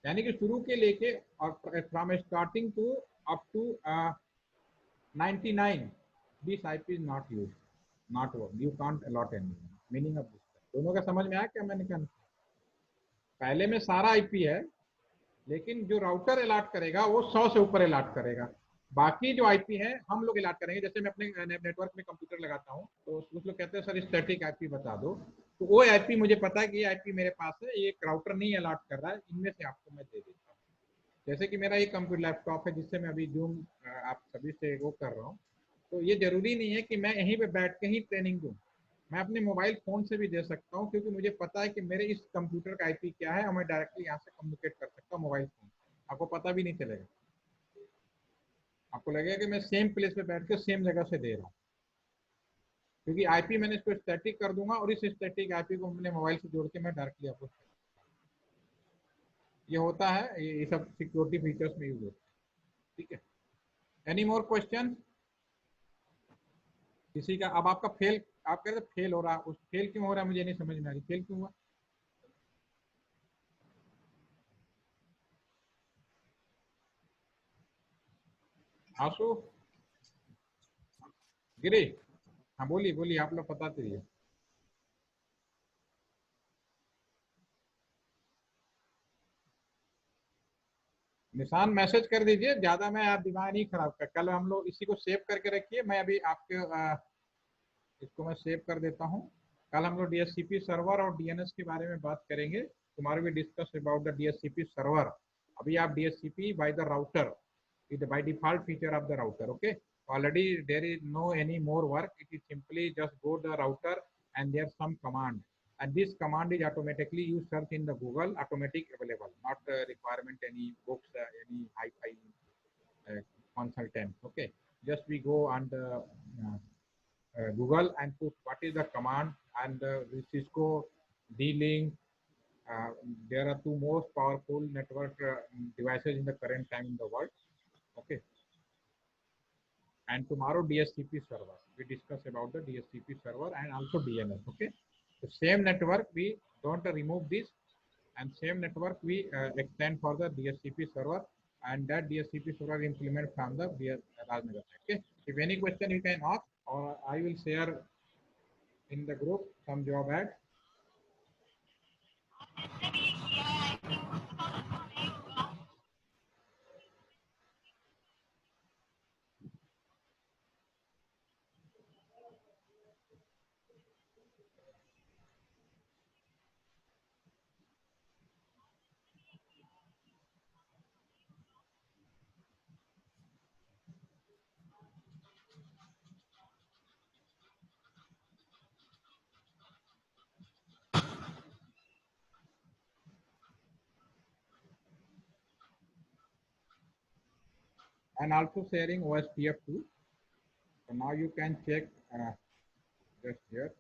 यानी कि शुरू के लेके और from starting to up to 99, this IP is not used, not work, you can't allot any. Meaning of this, दोनों का समझ में आया क्या मैंने कहा? पहले में सारा आईपी है, लेकिन जो राउटर अलॉट करेगा वो 100 से ऊपर अलॉट करेगा, बाकी जो आईपी है हम लोग अलॉट करेंगे। जैसे मैं अपने नेटवर्क में कंप्यूटर लगाता हूँ तो कुछ लोग कहते हैं सर स्टैटिक आईपी बता दो, तो वो आईपी मुझे पता है कि ये आईपी मेरे पास है, ये राउटर नहीं अलॉट कर रहा है, इनमें से आपको मैं दे देता हूँ। जैसे कि मेरा ये कंप्यूटर लैपटॉप है जिससे मैं अभी जूम आप सभी से वो कर रहा हूँ, तो ये जरूरी नहीं है कि मैं यहीं पे बैठ के ही ट्रेनिंग दूं, मैं अपने मोबाइल फोन से भी दे सकता हूँ, क्योंकि मुझे पता है कि मेरे इस कंप्यूटर का आईपी क्या है और मैं डायरेक्टली यहाँ से कम्युनिकेट कर सकता हूँ मोबाइल फोन, आपको पता भी नहीं चलेगा, आपको लगेगा कि मैं सेम प्लेस पे बैठ के सेम जगह से दे रहा हूँ, क्योंकि आईपी मैंने इसको स्टैटिक कर दूंगा और इस स्टैटिक आईपी को अपने मोबाइल से जोड़ के मैं डायरेक्टली आपको, ये होता है, ये सब सिक्योरिटी फीचर्स में यूज होता है, ठीक है? एनी मोर क्वेश्चन किसी का? अब आपका फेल, आप कह रहे थे फेल हो रहा, उस फेल क्यों हो रहा है मुझे नहीं समझ में आ रही, फेल क्यों हुआ? आंसू, गिरी, हाँ बोलिए बोलिए, आप लोग बताते रहिए। निशान मैसेज कर दीजिए, ज्यादा मैं आप दिमाग नहीं खराब कर। कल हम लोग इसी को सेव करके रखिए, मैं अभी आपके इसको मैं सेव कर देता हूँ। कल हम लोग DHCP सर्वर और DNS के बारे में बात करेंगे। तुम्हारे भी discuss about the DHCP server. अभी आप DHCP by the router, it by default feature of the router. Okay, already there is no any more work. It is simply just go the router and there's some command, and this command is automatically you search in the Google, automatic available, not requirement any books, any hi-fi consultant. Okay, just we go on the Google and put what is the command, and Cisco D-Link. There are two most powerful network devices in the current time in the world. Okay, and tomorrow DHCP server, we discuss about the DHCP server and also DNS. Okay, the same network we don't remove this, and same network we extend for the DHCP server, and that DHCP server implement from the Rajnagar. Okay, if any question you can ask, or I will share in the group some job ad. And also sharing OSPF too. So now you can check just here.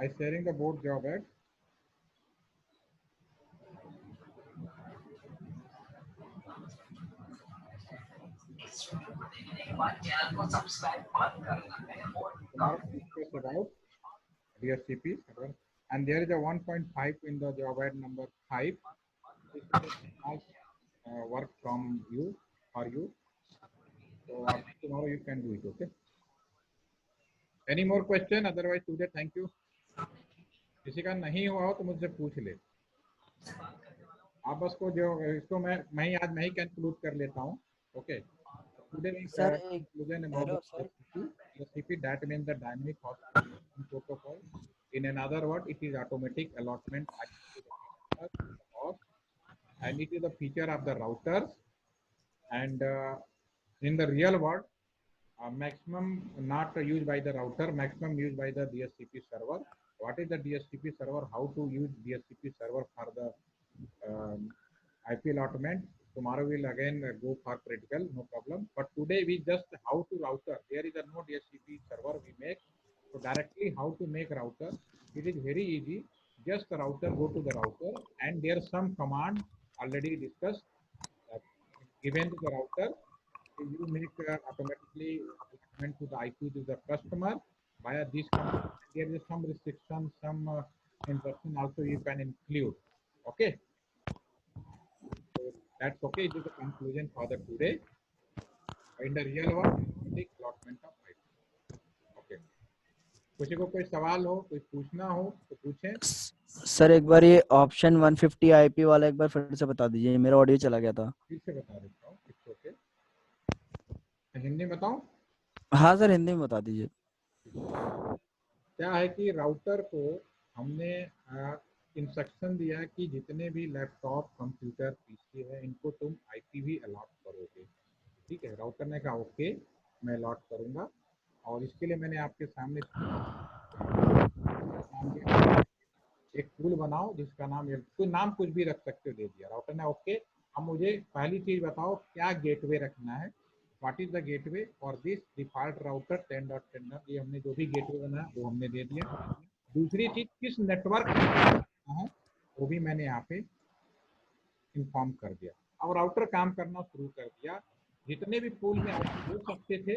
I sharing the board job ad. Tomorrow discuss about DHCP server, and there is a 1.5 in the job ad number 5. This is a small work from you for you. So after tomorrow you can do it. Okay. Any more question? Otherwise today thank you. किसी का नहीं हुआ हो तो मुझसे पूछ ले। आप बस को जो इसको मैं ही आज मैं ही कंक्लूड कर लेता हूँ। Okay. Today we conclusion about the DHCP. That means the dynamic host protocol. In another word, it is automatic allotment and it is a feature of the routers. And in the real world, maximum not used by the router, maximum used by the DHCP server. What is the DHCP server? How to use DHCP server for the IP allotment? Tomorrow we'll again go for critical, no problem. But today we just how to router. There is a no DHCP server we make. So directly how to make router. It is very easy. Just the router, go to the router, and there's some command already discussed given to the router. You make automatically allotment to the IP to the customer via this command. There is some restriction, some instruction also you can include. Okay. So that's okay. It is the conclusion for the today. In the real world, the allotment of IP. Okay. किसी को कोई सवाल हो, कोई पूछना हो तो पूछें। सर एक बार ये ऑप्शन 150 IP वाला एक बार फिर से बता दीजिए, मेरा ऑडियो चला गया था। फिर से बता देता हूँ। It's okay. हिंदी में बताऊं? हाँ सर हिंदी में बता दीजिए। क्या है कि राउटर को हमने इंस्ट्रक्शन दिया कि जितने भी लैपटॉप, कंप्यूटर, पीसी है इनको तुम आईपी भी अलॉट करोगे। ठीक है, राउटर ने कहा ओके मैं अलॉट करूंगा, और इसके लिए मैंने आपके सामने एक टूल बनाओ जिसका नाम, कोई नाम कुछ भी रख सकते हो, दे दिया राउटर ने ओके। अब मुझे पहली चीज बताओ क्या गेटवे रखना है, what is the gateway for this default router 10.10। ये हमने जो भी गेटवे बनाया वो हमने दे दिया। दूसरी चीज किस नेटवर्क है वो भी मैंने यहाँ पे इन्फॉर्म कर दिया। अब राउटर काम करना शुरू कर दिया। जितने भी पूल में आईपी हो सकते थे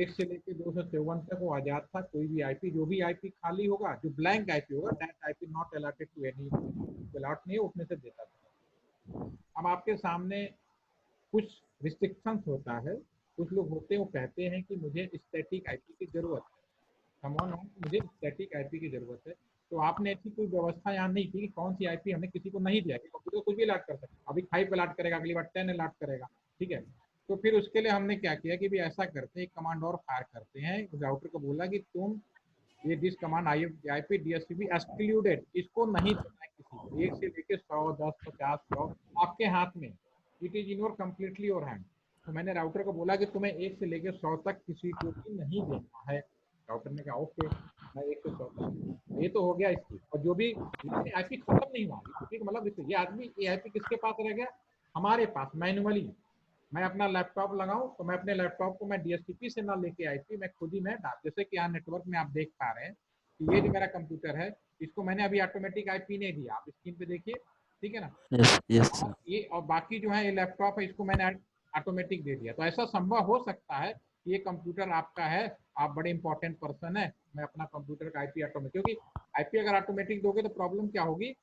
1 से लेकर 254 तक वो आजाद था। कोई भी आईपी, जो भी आईपी खाली होगा, जो ब्लैंक आईपी होगा, that IP not allotted to any, allot नहीं है उसमें से देता था। अब आपके सामने कुछ रिस्ट्रिक्शंस होता है। कुछ लोग होते हैं वो कहते हैं कि मुझे स्टैटिक आईपी की जरूरत है, मुझे स्टैटिक आईपी की जरूरत है, तो आपने ऐसी कोई व्यवस्था यहाँ नहीं की कि कौन सी आईपी हमने किसी को नहीं दिया कि कंप्यूटर कुछ भी अलॉट कर सकता है, अभी 5 अलॉट करेगा, अगली बार 10 अलॉट करेगा, ठीक है। तो फिर उसके लिए हमने क्या किया कि भी ऐसा करते हैं, एक कमांड और फायर करते हैं, राउटर को बोला कि तुम ये this command IP DHCP excluded, इसको नहीं देना है किसी को, 1 से लेके 100, 10, 50, 100 आपके हाथ में, it is in your completely your hand. तो मैंने राउटर को बोला कि तुम्हें 1 से लेके 100 तक किसी को भी नहीं देना है। राउटर ने कहा ओके, मैं 1 से 100 तक, ये तो हो गया इसकी। और जो भी आईपी खत्म नहीं हुआ, मतलब ये आदमी ये आईपी किसके पास रह गया, हमारे पास मैनुअली। मैं अपना लैपटॉप लगाऊं तो मैं अपने लैपटॉप को मैं डीएचसीपी से ना लेके आईपी मैं खुद ही मैं डाल, जैसे कि यहाँ नेटवर्क में आप देख पा रहे हैं कि ये जो मेरा कंप्यूटर है, इसको मैंने अभी ऑटोमेटिक आईपी नहीं दिया, आप स्क्रीन पे देखिए, ठीक है ना। यस और ये और बाकी जो है ये लैपटॉप है, इसको मैंने ऑटोमेटिक दे दिया। तो ऐसा संभव हो सकता है कि ये कंप्यूटर आपका है, आप बड़े इंपॉर्टेंट पर्सन है, मैं अपना कंप्यूटर का आईपी ऑटोमेटिक, क्योंकि आईपी अगर ऑटोमेटिक दोगे तो प्रॉब्लम क्या होगी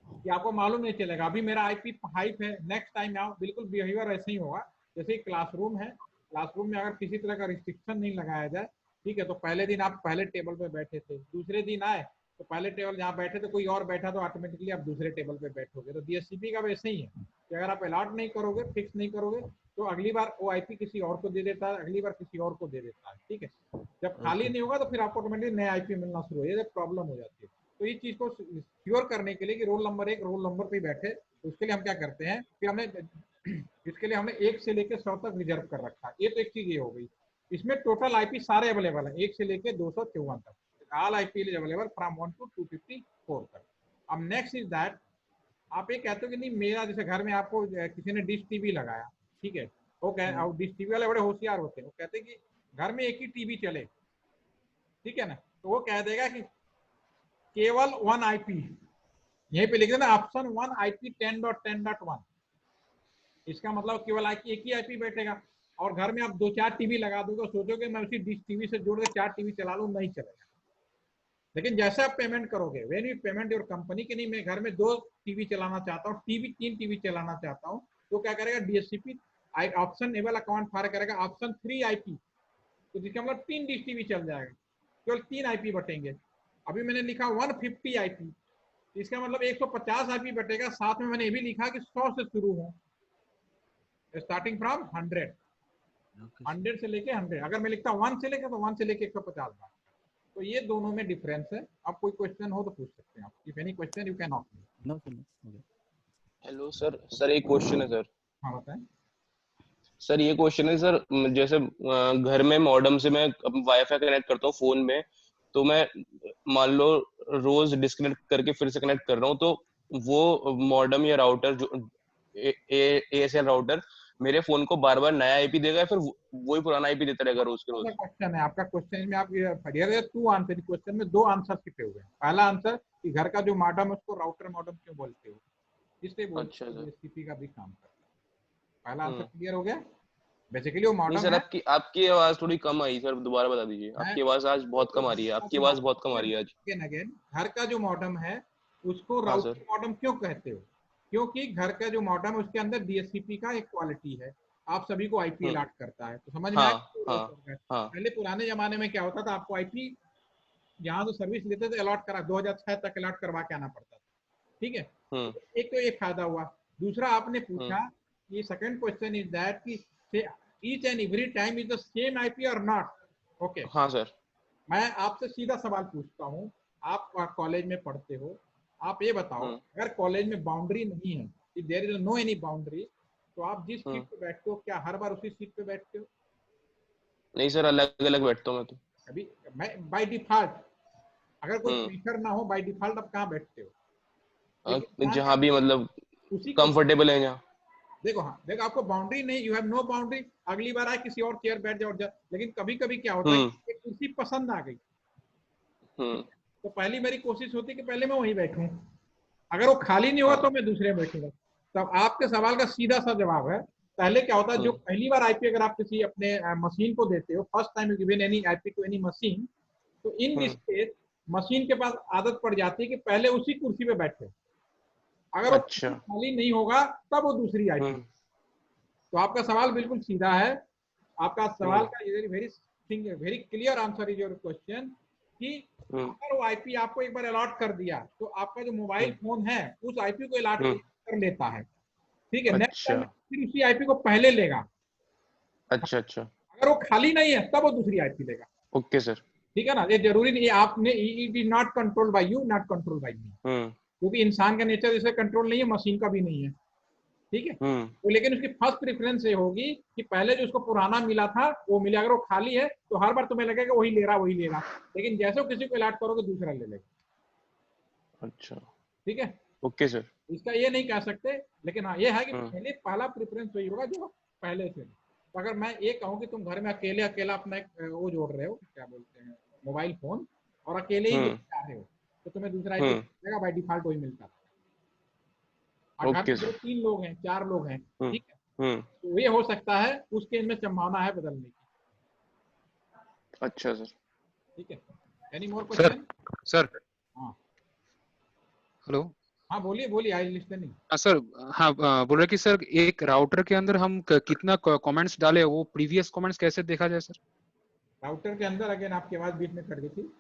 कि आपको मालूम नहीं चलेगा। अभी मेरा आईपी 5 है, नेक्स्ट टाइम आओ बिल्कुल बिहेवियर ऐसे ही होगा। जैसे क्लासरूम है, क्लासरूम में अगर किसी तरह का रिस्ट्रिक्शन नहीं लगाया जाए, ठीक है, तो पहले दिन आप पहले टेबल पे बैठे थे, दूसरे दिन आए तो पहले टेबल जहाँ बैठे थे कोई और बैठा तो ऑटोमेटिकली आप दूसरे टेबल पे बैठोगे। तो डीएचसीपी का वैसे ही है कि अगर आप अलॉट नहीं करोगे, फिक्स नहीं करोगे, तो अगली बार वो आईपी किसी और को दे देता है, अगली बार किसी और को दे देता है, ठीक है। जब खाली नहीं होगा तो फिर आपको ऑटोमेटिकली नया आईपी मिलना शुरू हो जाए, प्रॉब्लम हो जाती है। तो इस चीज को श्योर करने के लिए कि रोल नंबर 1 रोल नंबर पे बैठे, तो उसके लिए हम क्या करते हैं कि हमने इसके लिए हमने 1 से लेकर 100 तक रिजर्व कर रखा है। ये तो एक चीज ये हो गई। इसमें टोटल आईपी सारे अवेलेबल है, 1 से लेकर 254 तक, all IP is available from 1 to 254 तक। अब नेक्स्ट इज दैट, आप ये कहते हो कि नहीं मेरा जैसे घर में आपको किसी ने डिश टीवी लगाया, ठीक है, वो कह और डिश टीवी वाले बड़े होशियार होते हैं, वो कहते हैं कि घर में एक ही टीवी चले, ठीक है ना, तो वो कह देगा कि केवल 1 आईपी, यहीं पे लिख देना ऑप्शन 1 आईपी 10.10.1, इसका मतलब केवल एक ही आईपी बैठेगा। और घर में आप 2-4 टीवी लगा दोगे, सोचोगे मैं उसी डिश टीवी से जोड़ के 4 टीवी चला लूं, नहीं चलेगा। लेकिन जैसे आप पेमेंट करोगे, when you payment your company के नहीं मैं घर में 2 टीवी चलाना चाहता हूँ, 3 टीवी चलाना चाहता हूँ, तो क्या करेगा DHCP option able account fire करेगा ऑप्शन 3 आईपी, तो जिसका मतलब 3 डिश टीवी चल जाएगा, केवल 3 आईपी बटेंगे। अभी मैंने लिखा 150 आईपी, इसका मतलब 150 आईपी बटेगा, साथ में मैंने ये भी लिखा कि 100 से शुरू हो, स्टार्टिंग फ्रॉम 100 से लेके 100। अगर मैं लिखता 1 से लेके तो 1 से लेके 150 बार। तो ये दोनों में डिफरेंस है। अब कोई क्वेश्चन हो तो पूछ सकते हैं आप, if any question you can ask. No sir. Hello sir एक क्वेश्चन है सर। हाँ बताएं। सर ये क्वेश्चन है सर, जैसे घर में मॉडेम से मैं वाईफाई कनेक्ट करता हूँ फोन में, तो मैं मान लो रोज डिस्कनेक्ट करके फिर से कनेक्ट कर रहा हूँ, तो वो मॉडेम या राउटर जो एएसएल राउटर मेरे फोन को बार बार नया आईपी देगा या फिर वही पुराना आईपी देता रहेगा रोज के रोज? क्वेश्चन है आपका, क्वेश्चन में आप ये 2 आंसर, क्वेश्चन में 2 आंसर छिपे हुए हैं। पहला आंसर कि घर का जो मॉडेम है उसको राउटर मॉडेम क्यों बोलते हो, इसलिए बोलते हैं डीएचसीपी का भी काम करता है। पहला आंसर क्लियर हो गया। बेसिकली वो नहीं मॉडेम सर, है। आपकी आवाज थोड़ी कम आई सर, दोबारा बता दीजिए। आपकी आवाज आज बहुत कम आ रही है, आपकी आवाज बहुत कम आ रही है आज। अगेन घर का जो मॉडेम है उसको हाँ राउटर सर। मॉडेम क्यों कहते हो, क्योंकि घर का जो मॉडेम है उसके अंदर डीएचसीपी का एक क्वालिटी है, आप सभी को आईपी अलॉट करता है। तो समझ में हाँ आया? हाँ हाँ। पहले पुराने जमाने में क्या होता था, आपको आईपी जहाँ तो सर्विस लेते थे अलॉट करा 2006 तक अलॉट करवा के आना पड़ता था, ठीक है। एक तो ये फायदा हुआ। दूसरा आपने पूछा, ये सेकंड क्वेश्चन इज दैट कि each and every time is the same IP और नॉट। ओके हाँ सर। मैं आपसे सीधा सवाल पूछता हूँ, आप कॉलेज में पढ़ते हो, आप ये बताओ अगर कॉलेज में बाउंड्री नहीं है, if there is no any boundary, तो आप जिस सीट पे बैठते हो क्या हर बार उसी सीट पे बैठते हो? नहीं सर, अलग अलग बैठता हूँ मैं तो। अभी मैं बाय डिफॉल्ट, अगर कोई प्रेशर ना हो बाय डिफॉल्ट आप कहाँ बैठते हो? लेकिन जहाँ भी मतलब उसी कंफर्टेबल है जहाँ। देखो, हाँ देखो, आपको बाउंड्री नहीं, यू हैव नो बाउंड्री, अगली बार आए किसी और चेयर बैठ जाओ लेकिन कभी कभी क्या होता है एक कुर्सी पसंद आ गई, तो पहली मेरी कोशिश होती है कि पहले मैं वहीं बैठूं, अगर वो खाली नहीं होगा तो मैं दूसरे में बैठूंगा। तो आपके सवाल का सीधा सा जवाब है, पहले क्या होता है जो पहली बार आईपी अगर आप किसी अपने मशीन को देते हो, first time you given any IP to any machine, तो इन दिस केस मशीन के पास आदत पड़ जाती है कि पहले उसी कुर्सी पे बैठे, अगर वो खाली नहीं होगा तब वो दूसरी आईपी। तो आपका सवाल बिल्कुल सीधा है, आपका सवाल का very think very clear answer is your question कि अगर वो आईपी आपको एक बार अलॉट कर दिया तो आपका जो मोबाइल फोन है उस आईपी को अलॉट कर लेता है, ठीक है। नेक्स्ट टाइम फिर उसी आईपी को पहले लेगा। अच्छा अच्छा, अगर वो खाली नहीं है तब वो दूसरी आईपी लेगा। ओके सर, ठीक है ना, ये जरूरी नहीं आपने, it is not control by you, not control by me, क्योंकि इंसान का नेचर इसे कंट्रोल नहीं है, मशीन का भी नहीं है, ठीक है। तो लेकिन उसकी फर्स्ट प्रेफरेंस ये होगी कि पहले जो उसको पुराना मिला था वो मिले। अगर वो खाली है तो हर बार तुम्हें लगेगा वही ले रहा, लेकिन जैसे वो किसी को अलॉट करोगे दूसरा ले लेगा। अच्छा, ठीक है, ओके सर। इसका ये नहीं कह सकते, लेकिन हाँ ये है कि पहले पहला प्रेफरेंस वही होगा जो पहले से। तो अगर मैं ये कहूँ कि तुम घर में अकेला अपना एक वो जोड़ रहे हो, क्या बोलते हैं, मोबाइल फोन, और अकेले ही जा रहे हो, तो तुम्हें दूसरा मिलेगा, बाय डिफॉल्ट वही मिलता है। अगर 3 लोग हैं 4 लोग हैं, ठीक है, तो ये हो सकता है उसके इनमें संभावना है बदलने की। अच्छा सर, ठीक है। Any more question sir? हाँ हेलो, हाँ बोलिए, आई लिस्टनिंग। हाँ सर, हाँ बोल रहे कि सर एक राउटर के अंदर हम कितना कमेंट्स डाले, वो प्रीवियस कमेंट्स कैसे देखा जाए सर? राउटर के अंदर अगेन आपकी आवाज बीच में कट गई थी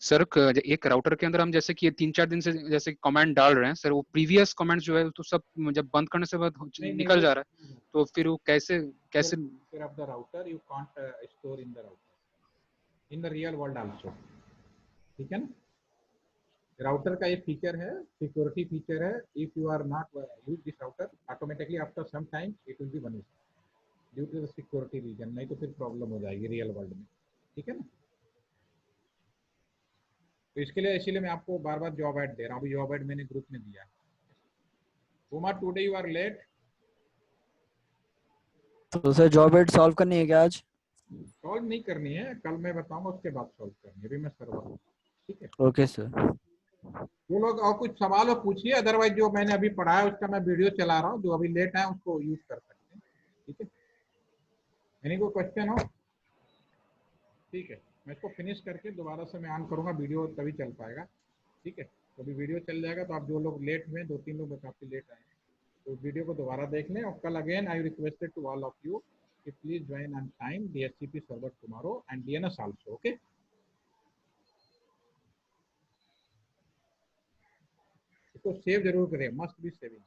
सर। एक राउटर के अंदर हम जैसे कि 3-4 दिन से जैसे कमेंट डाल रहे हैं सर, वो प्रीवियस कमेंट्स जो है तो सब जब बंद करने से बाद निकल जा रहा है, तो फिर वो कैसे of the router you can't store in the router in the real world also, ठीक है ना। राउटर का ये फीचर है, सिक्योरिटी फीचर है। If you are not use this router, automatically after some time it will be vanish due to the security reason, नहीं तो फिर प्रॉब्लम हो जाएगी रियल वर्ल्ड में, ठीक है ना। तो इसके लिए इसीलिए मैं आपको बार बार जॉब ऐड दे रहा हूँ। अभी जॉब ऐड मैंने ग्रुप में दिया है। Kumar today you are late. तो सर जॉब एड सॉल्व करनी है क्या आज? सॉल्व नहीं करनी है, कल मैं बताऊंगा उसके बाद सॉल्व करनी है, अभी मैं सर्वर, ठीक है। Okay sir. वो लोग और कुछ सवाल हो पूछिए, अदरवाइज जो मैंने अभी पढ़ाया उसका मैं वीडियो चला रहा हूँ, जो अभी लेट है उसको यूज कर सकते हैं, ठीक है। एनी कोई क्वेश्चन हो? ठीक है, मैं इसको फिनिश करके दोबारा से मैं ऑन करूंगा, वीडियो तभी चल पाएगा, ठीक है। तो अभी वीडियो चल जाएगा, तो आप जो लोग लेट हुए, 2-3 लोग काफी लेट आए, तो वीडियो को दोबारा देख लें। और कल again I requested to all of you कि please join on time DHCP server tomorrow and DNS also, okay. इसको सेव जरूर करें, मस्ट बी सेविंग।